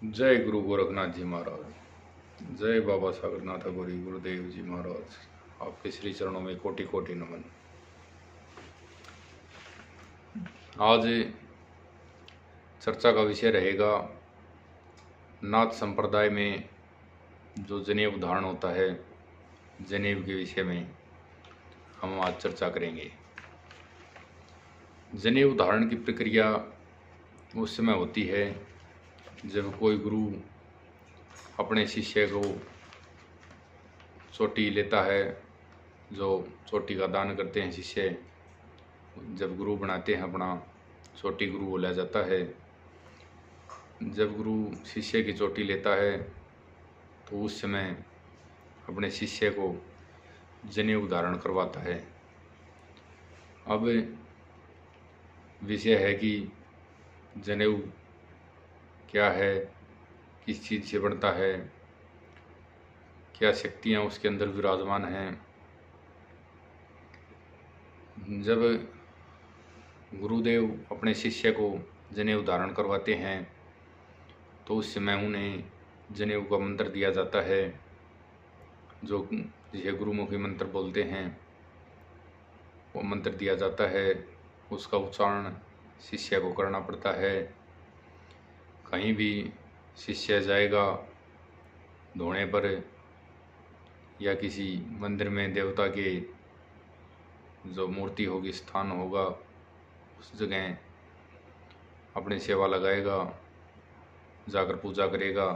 जय गुरु गोरखनाथ जी महाराज। जय बाबा सागरनाथ गौरी गुरुदेव जी महाराज। आपके श्री चरणों में कोटि कोटि नमन। आज चर्चा का विषय रहेगा नाथ संप्रदाय में जो जनेऊ धारण होता है, जनेऊ के विषय में हम आज चर्चा करेंगे। जनेऊ धारण की प्रक्रिया उस समय होती है जब कोई गुरु अपने शिष्य को चोटी लेता है। जो चोटी का दान करते हैं शिष्य, जब गुरु बनाते हैं अपना, चोटी गुरु बोला जाता है। जब गुरु शिष्य की चोटी लेता है तो उस समय अपने शिष्य को जनेऊ धारण करवाता है। अब विषय है कि जनेऊ क्या है, किस चीज़ से बनता है, क्या शक्तियाँ उसके अंदर विराजमान हैं। जब गुरुदेव अपने शिष्य को जनेऊ धारण करवाते हैं तो उस समय उन्हें जनेऊ का मंत्र दिया जाता है, जो जिसे गुरुमुखी मंत्र बोलते हैं। वो मंत्र दिया जाता है, उसका उच्चारण शिष्य को करना पड़ता है। कहीं भी शिष्य जाएगा धोने पर या किसी मंदिर में देवता के जो मूर्ति होगी, स्थान होगा, उस जगह अपनी सेवा लगाएगा, जाकर पूजा करेगा,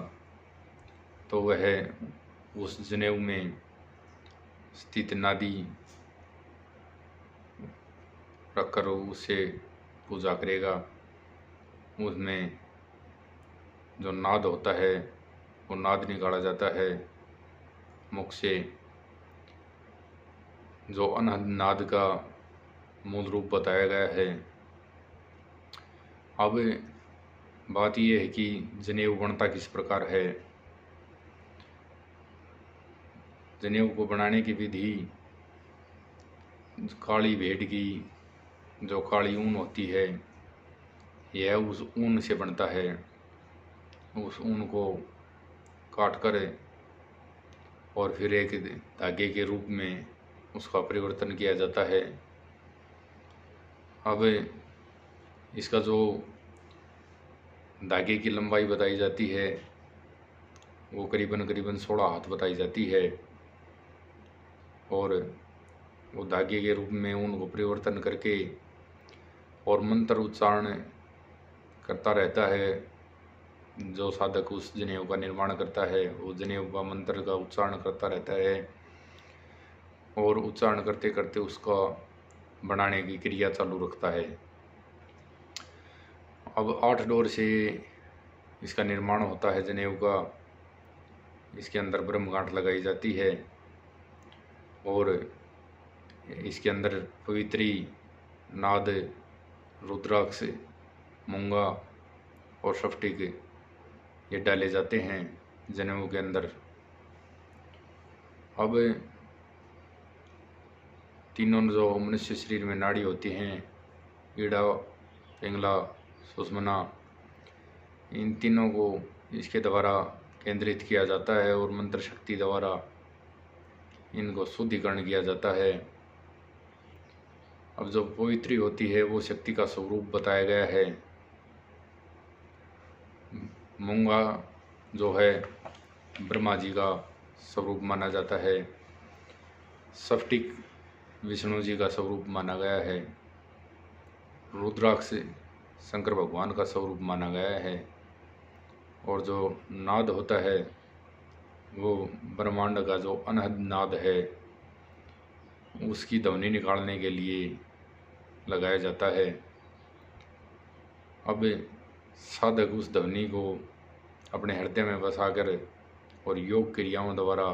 तो वह उस जनेऊ में स्थित नादी रखकर उससे पूजा करेगा। उसमें जो नाद होता है वो नाद निकाला जाता है मुख से, जो अनहद नाद का मूल रूप बताया गया है। अब बात यह है कि जनेऊ बनता किस प्रकार है। जनेऊ को बनाने की विधि काली भेड़ की जो काली ऊन होती है, यह उस ऊन से बनता है। उस ऊन को काट कर और फिर एक धागे के रूप में उसका परिवर्तन किया जाता है। अब इसका जो धागे की लंबाई बताई जाती है वो करीबन 16 हाथ बताई जाती है, और वो धागे के रूप में ऊन को परिवर्तन करके और मंत्र उच्चारण करता रहता है। जो साधक उस जनेऊ का निर्माण करता है वो जनेऊ का मंत्र का उच्चारण करता रहता है, और उच्चारण करते करते उसका बनाने की क्रिया चालू रखता है। अब 8 डोर से इसका निर्माण होता है जनेऊ का। इसके अंदर ब्रह्मगांठ लगाई जाती है और इसके अंदर पवित्री, नाद, रुद्राक्ष, मूंगा और स्फटिक ये डाले जाते हैं जनेऊ के अंदर। अब तीनों जो मनुष्य शरीर में नाड़ी होती हैं, ईड़ा, पिंगला, सुषुम्ना, इन तीनों को इसके द्वारा केंद्रित किया जाता है और मंत्र शक्ति द्वारा इनको शुद्धिकरण किया जाता है। अब जो पवित्री होती है वो शक्ति का स्वरूप बताया गया है। मूंगा जो है ब्रह्मा जी का स्वरूप माना जाता है। स्फटिक विष्णु जी का स्वरूप माना गया है। रुद्राक्ष शंकर भगवान का स्वरूप माना गया है। और जो नाद होता है वो ब्रह्मांड का जो अनहद नाद है उसकी ध्वनि निकालने के लिए लगाया जाता है। अब साधक उस ध्वनि को अपने हृदय में बसाकर और योग क्रियाओं द्वारा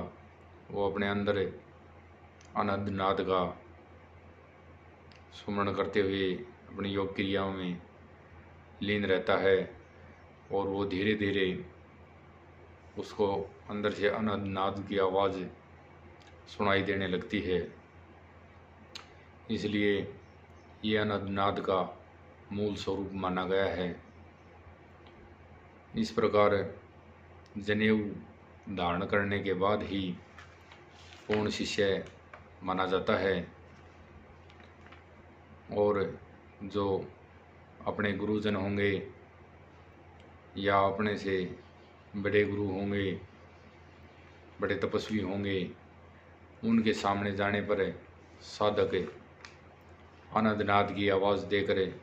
वो अपने अंदर अनहद नाद का सुमरण करते हुए अपनी योग क्रियाओं में लीन रहता है, और वो धीरे धीरे उसको अंदर से अनहद नाद की आवाज़ सुनाई देने लगती है। इसलिए ये अनहद नाद का मूल स्वरूप माना गया है। इस प्रकार जनेऊ धारण करने के बाद ही पूर्ण शिष्य माना जाता है। और जो अपने गुरुजन होंगे या अपने से बड़े गुरु होंगे, बड़े तपस्वी होंगे, उनके सामने जाने पर साधक आनंदनाद की आवाज़ देकर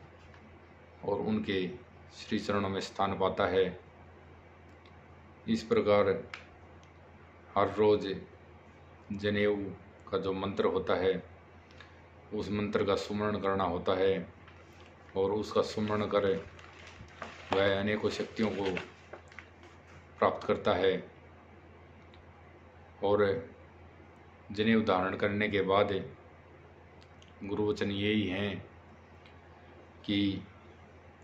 और उनके श्री चरणों में स्थान पाता है। इस प्रकार हर रोज़ जनेऊ का जो मंत्र होता है उस मंत्र का सुमरण करना होता है और उसका सुमरण कर वह अनेकों शक्तियों को प्राप्त करता है। और जनेऊ धारण करने के बाद गुरुवचन यही हैं कि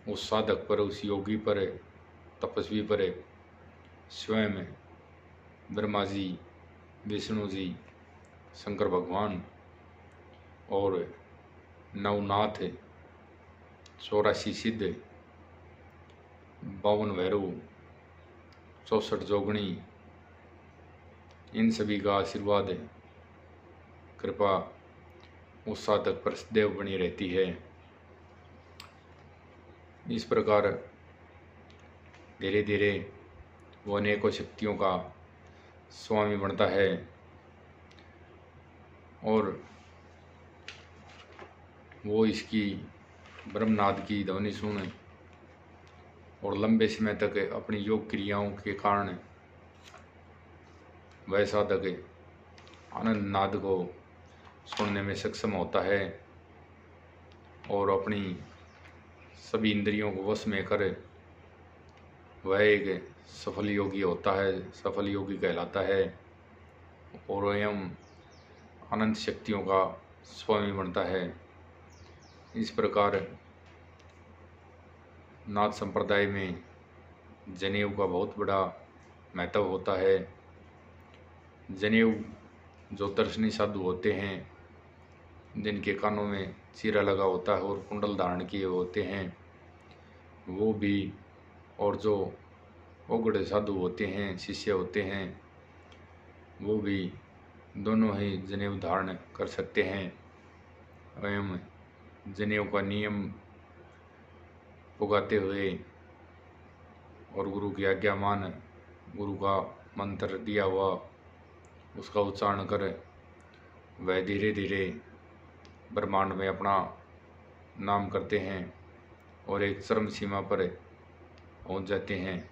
उस साधक पर, उस योगी पर, तपस्वी पर स्वयं ब्रह्मा जी, विष्णु जी, शंकर भगवान और नवनाथ, 84 सिद्ध, 52 भैरव, 64 जोगणी, इन सभी का आशीर्वाद, कृपा उस साधक पर सदैव बनी रहती है। इस प्रकार धीरे धीरे वो अनेकों शक्तियों का स्वामी बनता है और वो इसकी ब्रह्मनाद की ध्वनि सुन और लंबे समय तक अपनी योग क्रियाओं के कारण वह साधक आनंद नाद को सुनने में सक्षम होता है और अपनी सभी इंद्रियों को वश में कर वह एक सफल योगी होता है, सफल योगी कहलाता है और एवं अनंत शक्तियों का स्वामी बनता है। इस प्रकार नाथ संप्रदाय में जनेऊ का बहुत बड़ा महत्व होता है। जनेऊ जो दर्शनी साधु होते हैं, जिनके कानों में चीरा लगा होता है और कुंडल धारण किए होते हैं, वो भी, और जो ओगड़े साधु होते हैं, शिष्य होते हैं, वो भी दोनों ही जनेऊ धारण कर सकते हैं। एवं जनेऊ का नियम पुगाते हुए और गुरु की आज्ञा मान, गुरु का मंत्र दिया हुआ उसका उच्चारण कर वह धीरे धीरे ब्रह्मांड में अपना नाम करते हैं और एक चरम सीमा पर पहुंच जाते हैं।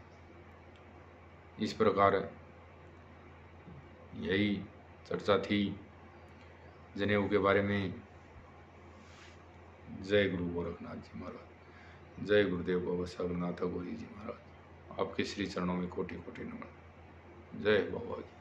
इस प्रकार यही चर्चा थी जनेऊ के बारे में। जय गुरु गोरखनाथ जी महाराज, जय गुरुदेव बाबा सागरनाथ गौरी जी महाराज। आपके श्री चरणों में कोटि कोटि नमन। जय बाबा जी।